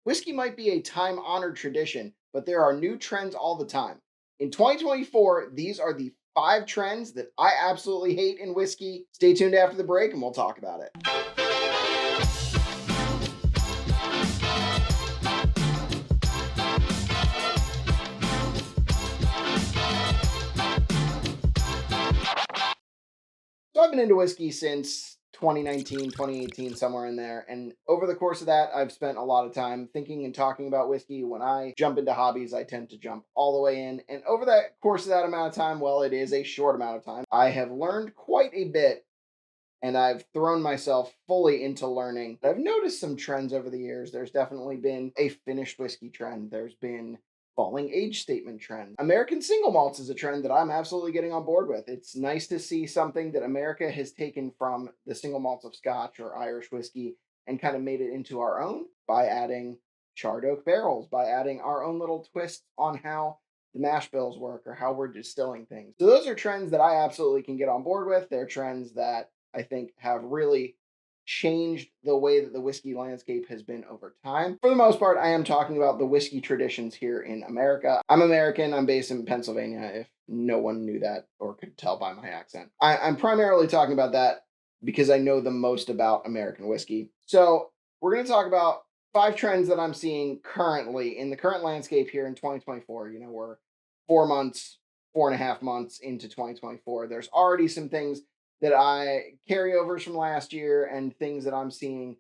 Whiskey might be a time honored tradition, but there are new trends all the time. In 2024, these are the 5 trends that I absolutely hate in whiskey. Stay tuned after the break and we'll talk about it. So I've been into whiskey since 2019, 2018, somewhere in there. And over the course of that, I've spent a lot of time thinking and talking about whiskey. When I jump into hobbies, I tend to jump all the way in. And over that course of that amount of time, well, it is a short amount of time, I have learned quite a bit and I've thrown myself fully into learning. I've noticed some trends over the years. There's definitely been a finished whiskey trend. There's been falling age statement trend. American single malts is a trend that I'm absolutely getting on board with. It's nice to see something that America has taken from the single malts of Scotch or Irish whiskey and kind of made it into our own by adding charred oak barrels, by adding our own little twists on how the mash bills work or how we're distilling things. So those are trends that I absolutely can get on board with. They're trends that I think have really changed the way that the whiskey landscape has been over time. For the most part, I am talking about the whiskey traditions here in America. I'm American. I'm based in Pennsylvania, if no one knew that or could tell by my accent. I'm primarily talking about that because I know the most about American whiskey. So we're going to talk about 5 trends that I'm seeing currently in the current landscape here in 2024. You know, we're 4 months, 4.5 months into 2024. There's already some things that I carryovers from last year and things that I'm seeing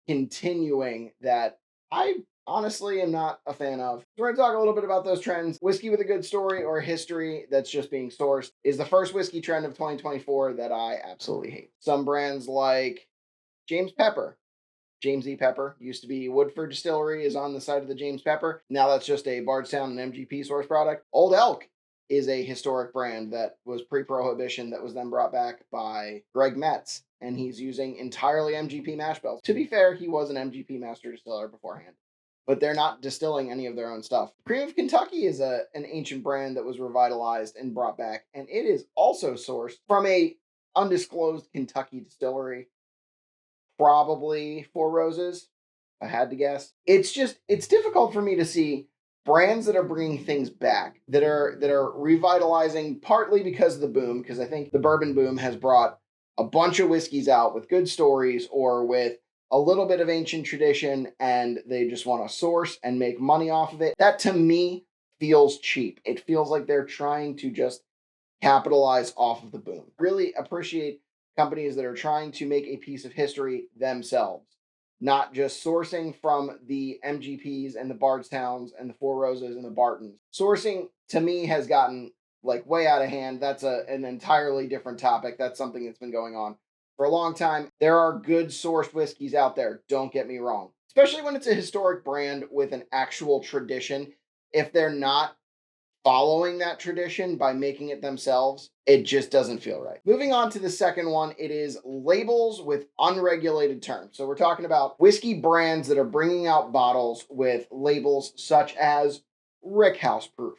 continuing that I honestly am not a fan of. So we're going to talk a little bit about those trends. Whiskey with a good story or history that's just being sourced is the first whiskey trend of 2024 that I absolutely hate. Some brands like James Pepper. James E. Pepper used to be Woodford Distillery is on the side of the James Pepper. Now that's just a Bardstown and MGP source product. Old Elk is a historic brand that was pre-prohibition that was then brought back by Greg Metz, and he's using entirely MGP mash bills. To be fair, he was an MGP master distiller beforehand, but they're not distilling any of their own stuff. Cream of Kentucky is an ancient brand that was revitalized and brought back, and it is also sourced from a undisclosed Kentucky distillery, probably Four Roses. I had to guess. It's difficult for me to see brands that are bringing things back that are revitalizing, partly because of the boom, because I think the bourbon boom has brought a bunch of whiskeys out with good stories or with a little bit of ancient tradition, and they just want to source and make money off of it. That to me feels cheap. It feels like they're trying to just capitalize off of the boom. Really appreciate companies that are trying to make a piece of history themselves, not just sourcing from the MGPs and the Bardstowns and the Four Roses and the Bartons. Sourcing to me has gotten like way out of hand. That's an entirely different topic. That's something that's been going on for a long time. There are good sourced whiskeys out there, don't get me wrong, especially when it's a historic brand with an actual tradition. If they're not following that tradition by making it themselves, it just doesn't feel right. Moving on to the second one, it is labels with unregulated terms. So we're talking about whiskey brands that are bringing out bottles with labels such as Rickhouse Proof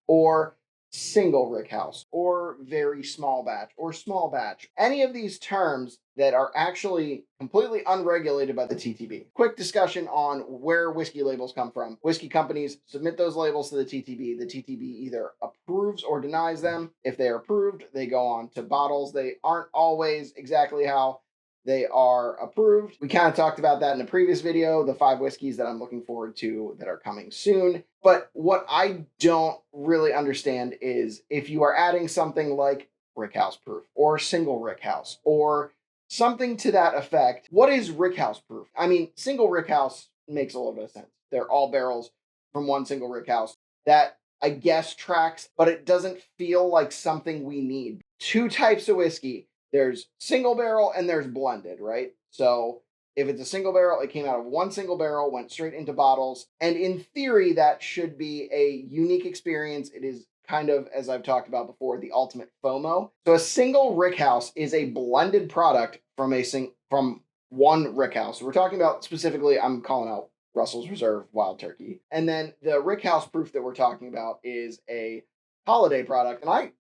or single Rickhouse or very small batch or small batch. Any of these terms that are actually completely unregulated by the TTB. Quick discussion on where whiskey labels come from. Whiskey companies submit those labels to the TTB. The TTB either approves or denies them. If they are approved, they go on to bottles. They aren't always exactly how they are approved. We kind of talked about that in a previous video, the 5 whiskeys that I'm looking forward to that are coming soon. But what I don't really understand is if you are adding something like Rickhouse Proof or single Rickhouse or something to that effect, what is Rickhouse Proof? I mean, single Rickhouse makes a little bit of sense. They're all barrels from one single Rickhouse. That I guess tracks, but it doesn't feel like something we need. 2 types of whiskey. There's single barrel and there's blended, right? So if it's a single barrel, it came out of one single barrel, went straight into bottles. And in theory, that should be a unique experience. It is kind of, as I've talked about before, the ultimate FOMO. So a single Rickhouse is a blended product from one Rickhouse. So we're talking about specifically, I'm calling out Russell's Reserve Wild Turkey. And then the Rickhouse Proof that we're talking about is a Holiday product. And I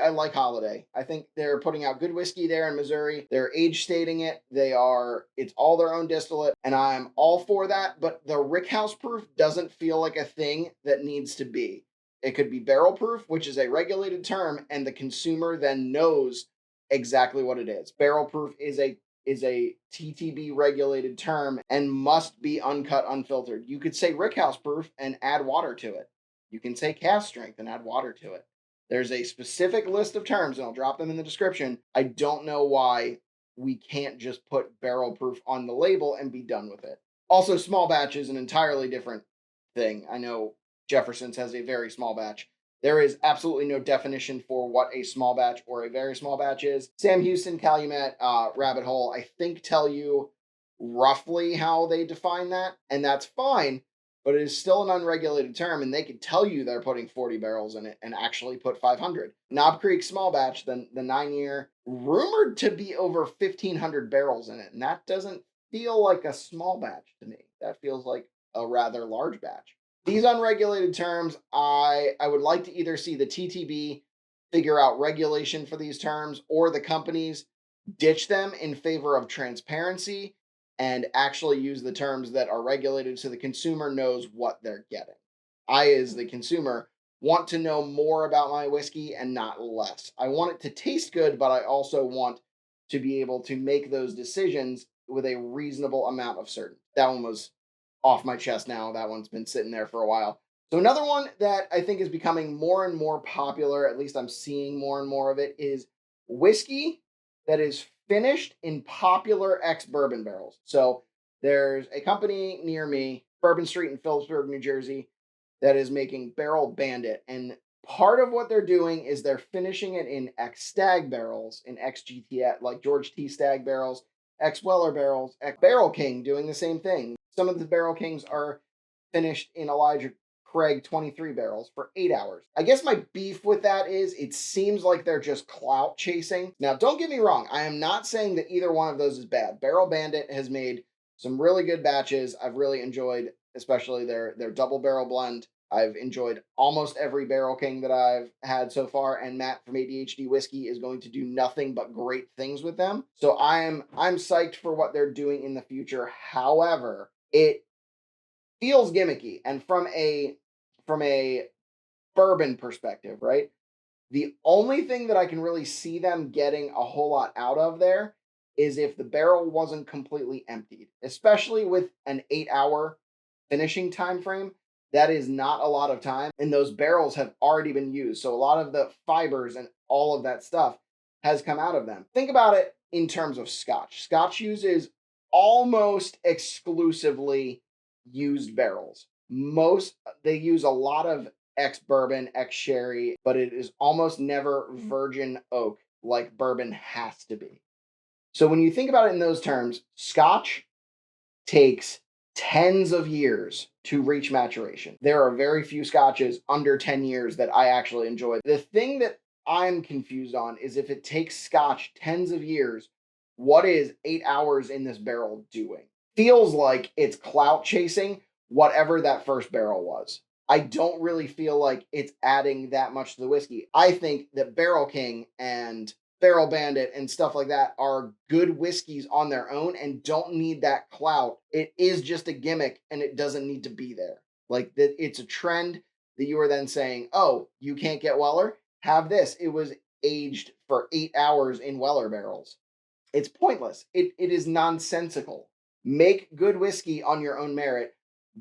like Holiday. I think they're putting out good whiskey there in Missouri. They're age stating it. It's all their own distillate, and I'm all for that. But the rickhouse proof doesn't feel like a thing that needs to be. It could be barrel proof, which is a regulated term, and the consumer then knows exactly what it is. Barrel proof is a TTB regulated term and must be uncut, unfiltered. You could say rickhouse proof and add water to it. You can say cast strength and add water to it. There's a specific list of terms, and I'll drop them in the description. I don't know why we can't just put barrel proof on the label and be done with it. Also, small batch is an entirely different thing. I know Jefferson's has a very small batch. There is absolutely no definition for what a small batch or a very small batch is. Sam Houston, Calumet, Rabbit Hole, I think tell you roughly how they define that, and that's fine, but it is still an unregulated term, and they could tell you they're putting 40 barrels in it and actually put 500. Knob Creek small batch, the 9 year, rumored to be over 1,500 barrels in it, and that doesn't feel like a small batch to me. That feels like a rather large batch. These unregulated terms, I would like to either see the TTB figure out regulation for these terms or the companies ditch them in favor of transparency and actually use the terms that are regulated so the consumer knows what they're getting. I, as the consumer, want to know more about my whiskey and not less. I want it to taste good, but I also want to be able to make those decisions with a reasonable amount of certainty. That one was off my chest now. That one's been sitting there for a while. So another one that I think is becoming more and more popular, at least I'm seeing more and more of it, is whiskey that is finished in popular ex-bourbon barrels. So there's a company near me, Bourbon Street in Phillipsburg, New Jersey, that is making Barrel Bandit. And part of what they're doing is they're finishing it in ex-stag barrels, in ex-GT, like George T. Stag barrels, ex-Weller barrels, ex-Barrel King doing the same thing. Some of the Barrel Kings are finished in Elijah Craig 23 barrels for 8 hours. I guess my beef with that is it seems like they're just clout chasing. Now, don't get me wrong. I am not saying that either one of those is bad. Barrel Bandit has made some really good batches. I've really enjoyed, especially their double barrel blend. I've enjoyed almost every Barrel King that I've had so far, and Matt from ADHD Whiskey is going to do nothing but great things with them. So I'm psyched for what they're doing in the future. However, it feels gimmicky, and from a bourbon perspective, right? The only thing that I can really see them getting a whole lot out of there is if the barrel wasn't completely emptied, especially with an 8 hour finishing time frame. That is not a lot of time, and those barrels have already been used. So a lot of the fibers and all of that stuff has come out of them. Think about it in terms of Scotch. Scotch uses almost exclusively used barrels. They use a lot of ex-bourbon, ex-sherry, but it is almost never virgin oak like bourbon has to be. So when you think about it in those terms, Scotch takes tens of years to reach maturation. There are very few scotches under 10 years that I actually enjoy. The thing that I'm confused on is if it takes Scotch tens of years, what is 8 hours in this barrel doing? Feels like it's clout chasing whatever that first barrel was. I don't really feel like it's adding that much to the whiskey. I think that Barrel King and Barrel Bandit and stuff like that are good whiskeys on their own and don't need that clout. It is just a gimmick and it doesn't need to be there. Like that, it's a trend that you are then saying, oh, you can't get Weller? Have this. It was aged for 8 hours in Weller barrels. It's pointless. It is nonsensical. Make good whiskey on your own merit.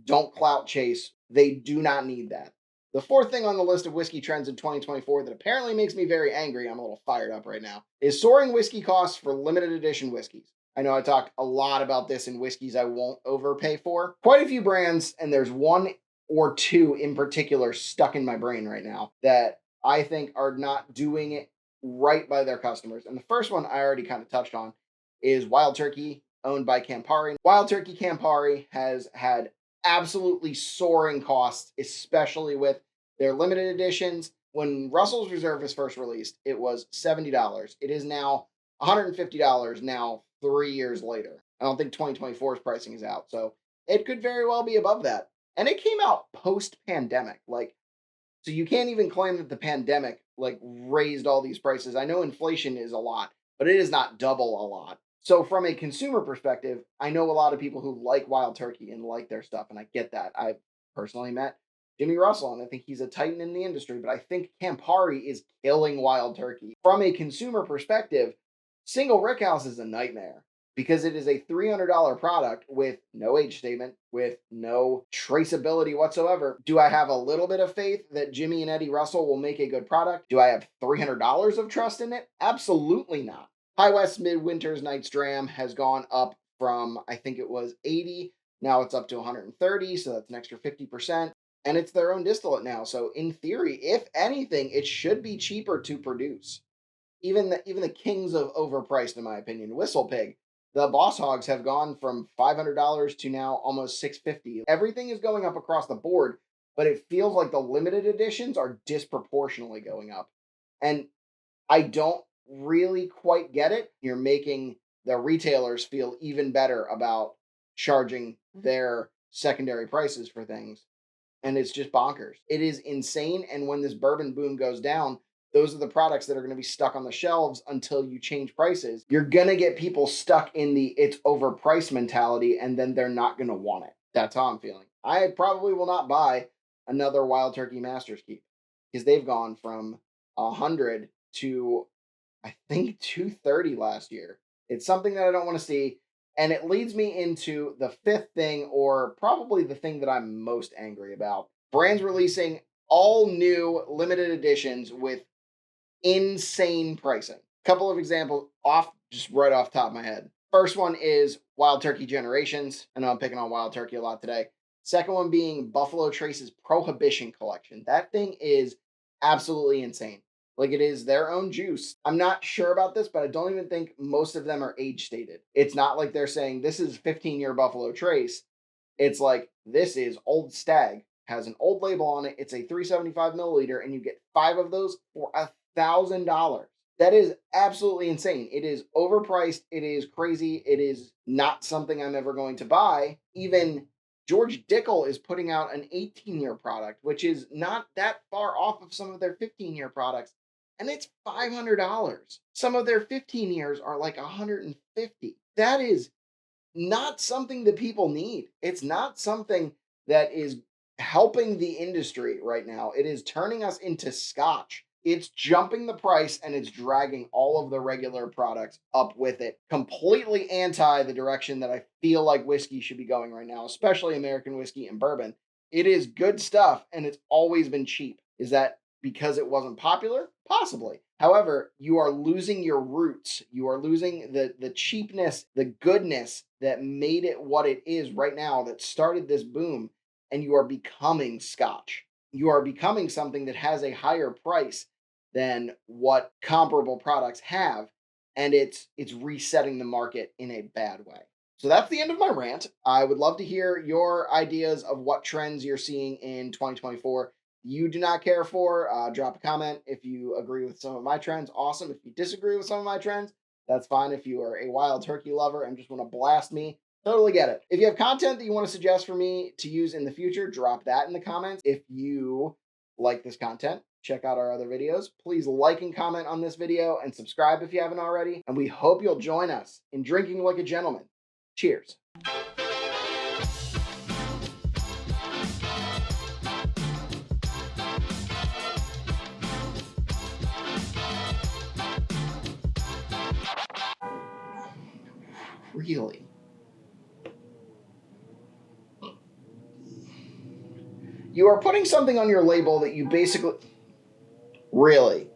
Don't clout chase. They do not need that. The fourth thing on the list of whiskey trends in 2024 that apparently makes me very angry, I'm a little fired up right now, is soaring whiskey costs for limited edition whiskeys. I know I talked a lot about this in whiskeys I won't overpay for. Quite a few brands, and there's one or two in particular stuck in my brain right now that I think are not doing it right by their customers. And the first one I already kind of touched on is Wild Turkey, owned by Campari. Wild Turkey Campari has had absolutely soaring costs, especially with their limited editions. When Russell's Reserve was first released, it was $70. It is now $150 now 3 years later. I don't think 2024's pricing is out, so it could very well be above that. And it came out post-pandemic. Like, So you can't even claim that the pandemic like raised all these prices. I know inflation is a lot, but it is not double a lot. So from a consumer perspective, I know a lot of people who like Wild Turkey and like their stuff, and I get that. I personally met Jimmy Russell, and I think he's a titan in the industry, but I think Campari is killing Wild Turkey. From a consumer perspective, single rickhouse is a nightmare because it is a $300 product with no age statement, with no traceability whatsoever. Do I have a little bit of faith that Jimmy and Eddie Russell will make a good product? Do I have $300 of trust in it? Absolutely not. High West Midwinter's Night's Dram has gone up from, I think it was 80, now it's up to 130, so that's an extra 50%. And it's their own distillate now. So in theory, if anything, it should be cheaper to produce. Even the kings of overpriced, in my opinion, Whistle Pig, the Boss Hogs have gone from $500 to now almost 650. Everything is going up across the board, but it feels like the limited editions are disproportionately going up. And I don't really quite get it. You're making the retailers feel even better about charging their secondary prices for things. And it's just bonkers. It is insane. And when this bourbon boom goes down, those are the products that are going to be stuck on the shelves until you change prices. You're going to get people stuck in the it's overpriced mentality, and then they're not going to want it. That's how I'm feeling. I probably will not buy another Wild Turkey Master's Keep because they've gone from 100 to I think 230 last year. It's something that I don't want to see. And it leads me into the fifth thing, or probably the thing that I'm most angry about. Brands releasing all new limited editions with insane pricing. Couple of examples just right off the top of my head. First one is Wild Turkey Generations. I know I'm picking on Wild Turkey a lot today. Second one being Buffalo Trace's Prohibition Collection. That thing is absolutely insane. Like, it is their own juice. I'm not sure about this, but I don't even think most of them are age stated. It's not like they're saying this is 15-year Buffalo Trace. It's like this is Old Stag, has an old label on it. It's a 375 milliliter, and you get 5 of those for $1,000. That is absolutely insane. It is overpriced. It is crazy. It is not something I'm ever going to buy. Even George Dickel is putting out an 18-year product, which is not that far off of some of their 15-year products, and it's $500. Some of their 15 years are like 150. That is not something that people need. It's not something that is helping the industry right now. It is turning us into scotch. It's jumping the price and it's dragging all of the regular products up with it. Completely anti the direction that I feel like whiskey should be going right now, especially American whiskey and bourbon. It is good stuff and it's always been cheap. Is that because it wasn't popular? Possibly. However, you are losing your roots. You are losing the cheapness, the goodness that made it what it is right now, that started this boom, and you are becoming scotch. You are becoming something that has a higher price than what comparable products have, and it's resetting the market in a bad way. So that's the end of my rant. I would love to hear your ideas of what trends you're seeing in 2024 you do not care for. Drop a comment if you agree with some of my trends. Awesome. If you disagree with some of my trends, that's fine. If you are a Wild Turkey lover and just want to blast me, totally get it. If you have content that you want to suggest for me to use in the future, drop that in the comments. If you like this content, check out our other videos. Please like and comment on this video and subscribe if you haven't already. And we hope you'll join us in drinking like a gentleman. Cheers. Really? You are putting something on your label that you basically... Really?